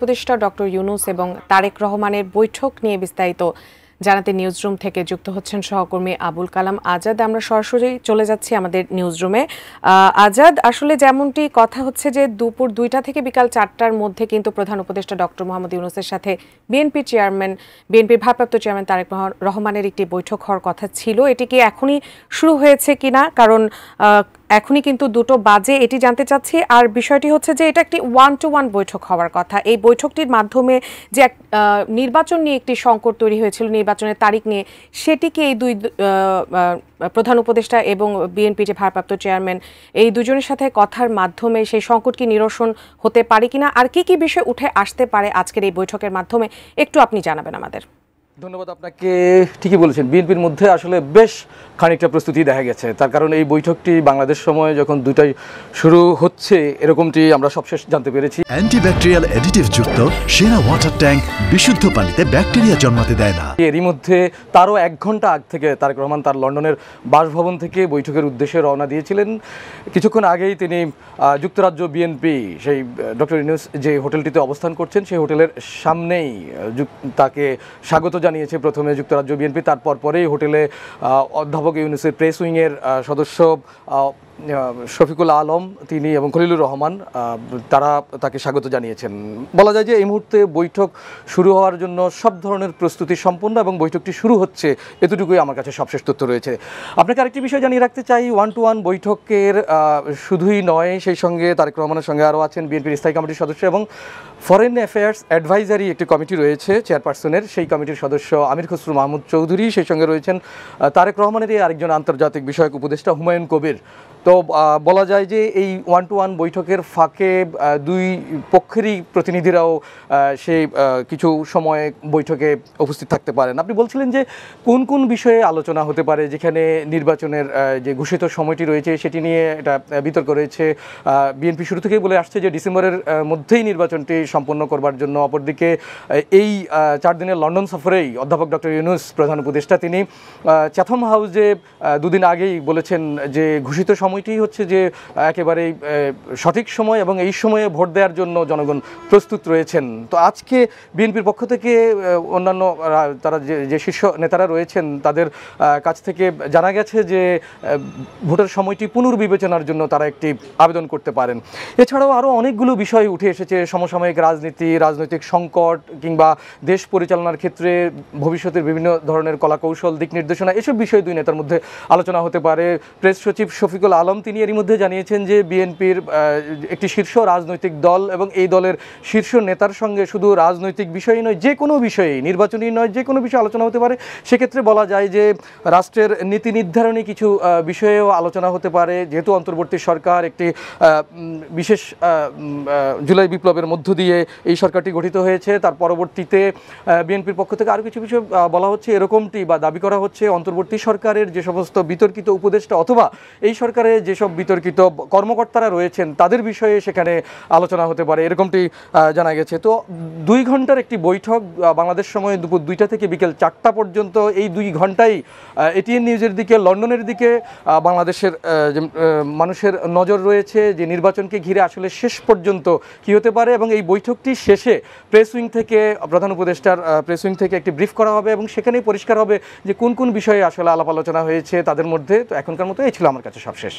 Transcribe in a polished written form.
উপদেষ্টা ডক্টর ইউনূস এবং তারেক রহমানের বৈঠক নিয়ে বিস্তারিত জানাতে নিউজরুম থেকে যুক্ত হচ্ছেন সহকর্মী আবুল কালাম আজাদ। আমরা সরাসরি চলে যাচ্ছি আমাদের নিউজরুমে। আজাদ, আসলে যেমনটি কথা হচ্ছে যে দুপুর 2টা থেকে বিকাল 4টার মধ্যে কিন্তু প্রধান উপদেষ্টা ডক্টর মোহাম্মদ ইউনূসের সাথে বিএনপির ভারপ্রাপ্ত চেয়ারম্যান তারেক রহমানের একটি বৈঠক হওয়ার কথা ছিল। এটি কি এখনই শুরু হয়েছে কিনা? কারণ এখনই কিন্তু 2টো বাজে, এটি জানতে চাচ্ছি। আর বিষয়টি হচ্ছে যে এটা একটি 1-to-1 বৈঠক হওয়ার কথা। এই বৈঠকটির মাধ্যমে যে নির্বাচন নিয়ে একটি সংকট তৈরি হয়েছিল, নির্বাচনের তারিখ নিয়ে, সেটি কি এই দুই প্রধান উপদেষ্টা এবং বিএনপি যে ভারপ্রাপ্ত চেয়ারম্যান এই দুজনের সাথে কথার মাধ্যমে সেই সংকট কি নিরসন হতে পারে কিনা, আর কি কি বিষয় উঠে আসতে পারে আজকের এই বৈঠকের মাধ্যমে, একটু আপনি জানাবেন আমাদের। ধন্যবাদ আপনাকে। ঠিকই বলেছেন, বিএনপির মধ্যে আসলে বেশ খানিকটা প্রস্তুতি দেখা গেছে। তার কারণ এই বৈঠকটি বাংলাদেশ সময় যখন 2টায় শুরু হচ্ছে এরকমটি আমরা সবশেষ জানতে পেরেছি। অ্যান্টিব্যাকটেরিয়াল অ্যাডিটিভ যুক্ত সেরা ওয়াটার ট্যাঙ্ক বিশুদ্ধ পানিতে ব্যাকটেরিয়া জন্মাতে দেয় না। এরই মধ্যে তারও 1 ঘন্টা আগ থেকে তারেক রহমান তার লন্ডনের বাসভবন থেকে বৈঠকের উদ্দেশ্যে রওনা দিয়েছিলেন। কিছুক্ষণ আগেই তিনি যুক্তরাজ্য বিএনপি সেই ডক্টর ইউনূস যে হোটেলটিতে অবস্থান করছেন সেই হোটেলের সামনেই তাকে স্বাগত জানিয়েছে প্রথমে যুক্তরাজ্য বিএনপি। তারপর পরেই হোটেলে অধ্যাপক ইউনূসের প্রেস উইংয়ের সদস্য শফিকুল আলম তিনি এবং খলিলুর রহমান তারা তাকে স্বাগত জানিয়েছেন। বলা যায় যে এই মুহূর্তে বৈঠক শুরু হওয়ার জন্য সব ধরনের প্রস্তুতি সম্পন্ন এবং বৈঠকটি শুরু হচ্ছে, এতটুকুই আমার কাছে সবশেষ তথ্য রয়েছে। আপনাকে আরেকটি বিষয় জানিয়ে রাখতে চাই, 1-to-1 বৈঠকের শুধুই নয়, সেই সঙ্গে তারেক রহমানের সঙ্গে আরও আছেন বিএনপির স্থায়ী কমিটির সদস্য এবং ফরেন অ্যাফেয়ার্স অ্যাডভাইজারি একটি কমিটি রয়েছে চেয়ারপারসনের, সেই কমিটির সদস্য আমির খসরু মাহমুদ চৌধুরী, সেই সঙ্গে রয়েছেন তারেক রহমানেরই আরেকজন আন্তর্জাতিক বিষয়ক উপদেষ্টা হুমায়ুন কবির। তো বলা যায় যে এই 1-to-1 বৈঠকের ফাঁকে দুই পক্ষেরই প্রতিনিধিরাও সেই কিছু সময় বৈঠকে উপস্থিত থাকতে পারেন। আপনি বলছিলেন যে কোন কোন বিষয়ে আলোচনা হতে পারে, যেখানে নির্বাচনের যে ঘোষিত সময়টি রয়েছে সেটি নিয়ে এটা বিতর্ক রয়েছে। বিএনপি শুরু থেকেই বলে আসছে যে ডিসেম্বরের মধ্যেই নির্বাচনটি সম্পন্ন করবার জন্য। অপরদিকে এই 4 দিনের লন্ডন সফরেই অধ্যাপক ডক্টর ইউনূস প্রধান উপদেষ্টা তিনি চ্যাথম হাউসে 2 দিন আগেই বলেছেন যে ঘোষিত সময়টি হচ্ছে যে একেবারেই সঠিক সময় এবং এই সময়ে ভোট দেওয়ার জন্য জনগণ প্রস্তুত রয়েছেন। তো আজকে বিএনপির পক্ষ থেকে অন্যান্য তারা যে শীর্ষ নেতারা রয়েছেন তাদের কাছ থেকে জানা গেছে যে ভোটের সময়টি পুনর্বিবেচনার জন্য তারা একটি আবেদন করতে পারেন। এছাড়াও আরও অনেকগুলো বিষয় উঠে এসেছে, সমসাময়িক রাজনীতি, রাজনৈতিক সংকট কিংবা দেশ পরিচালনার ক্ষেত্রে ভবিষ্যতের বিভিন্ন ধরনের কলাকৌশল, দিক নির্দেশনা, এসব বিষয় দুই নেতার মধ্যে আলোচনা হতে পারে। প্রেস সচিব শফিকুল আলম তিনি এরই মধ্যে জানিয়েছেন যে বিএনপির একটি শীর্ষ রাজনৈতিক দল এবং এই দলের শীর্ষ নেতার সঙ্গে শুধু রাজনৈতিক বিষয়ই নয়, যে কোনো বিষয়েই, নির্বাচনী নয়, যে কোনো বিষয়ে আলোচনা হতে পারে। সেক্ষেত্রে বলা যায় যে রাষ্ট্রের নীতি নির্ধারণী কিছু বিষয়েও আলোচনা হতে পারে। যেহেতু অন্তর্বর্তী সরকার একটি বিশেষ জুলাই বিপ্লবের মধ্য দিয়ে এই সরকারটি গঠিত হয়েছে, তার পরবর্তীতে বিএনপির পক্ষ থেকে আরও কিছু বিষয় বলা হচ্ছে এরকমটি বা দাবি করা হচ্ছে অন্তর্বর্তী সরকারের যে সমস্ত বিতর্কিত উপদেষ্টা অথবা এই সরকারের যেসব বিতর্কিত কর্মকর্তারা রয়েছেন তাদের বিষয়ে সেখানে আলোচনা হতে পারে, এরকমটি জানা গেছে। তো 2 ঘন্টার একটি বৈঠক, বাংলাদেশ সময় দুপুর 2টা থেকে বিকেল 4টা পর্যন্ত, এই 2 ঘন্টাই এটিএন নিউজের দিকে, লন্ডনের দিকে বাংলাদেশের মানুষের নজর রয়েছে যে নির্বাচনকে ঘিরে আসলে শেষ পর্যন্ত কি হতে পারে। এবং এই বৈঠকটি শেষে প্রেস উইং থেকে, প্রধান উপদেষ্টার প্রেস উইং থেকে একটি ব্রিফ করা হবে এবং সেখানেই পরিষ্কার হবে যে কোন কোন বিষয়ে আসলে আলাপ আলোচনা হয়েছে তাদের মধ্যে। তো এখনকার মতো এই ছিল আমার কাছে সবশেষ।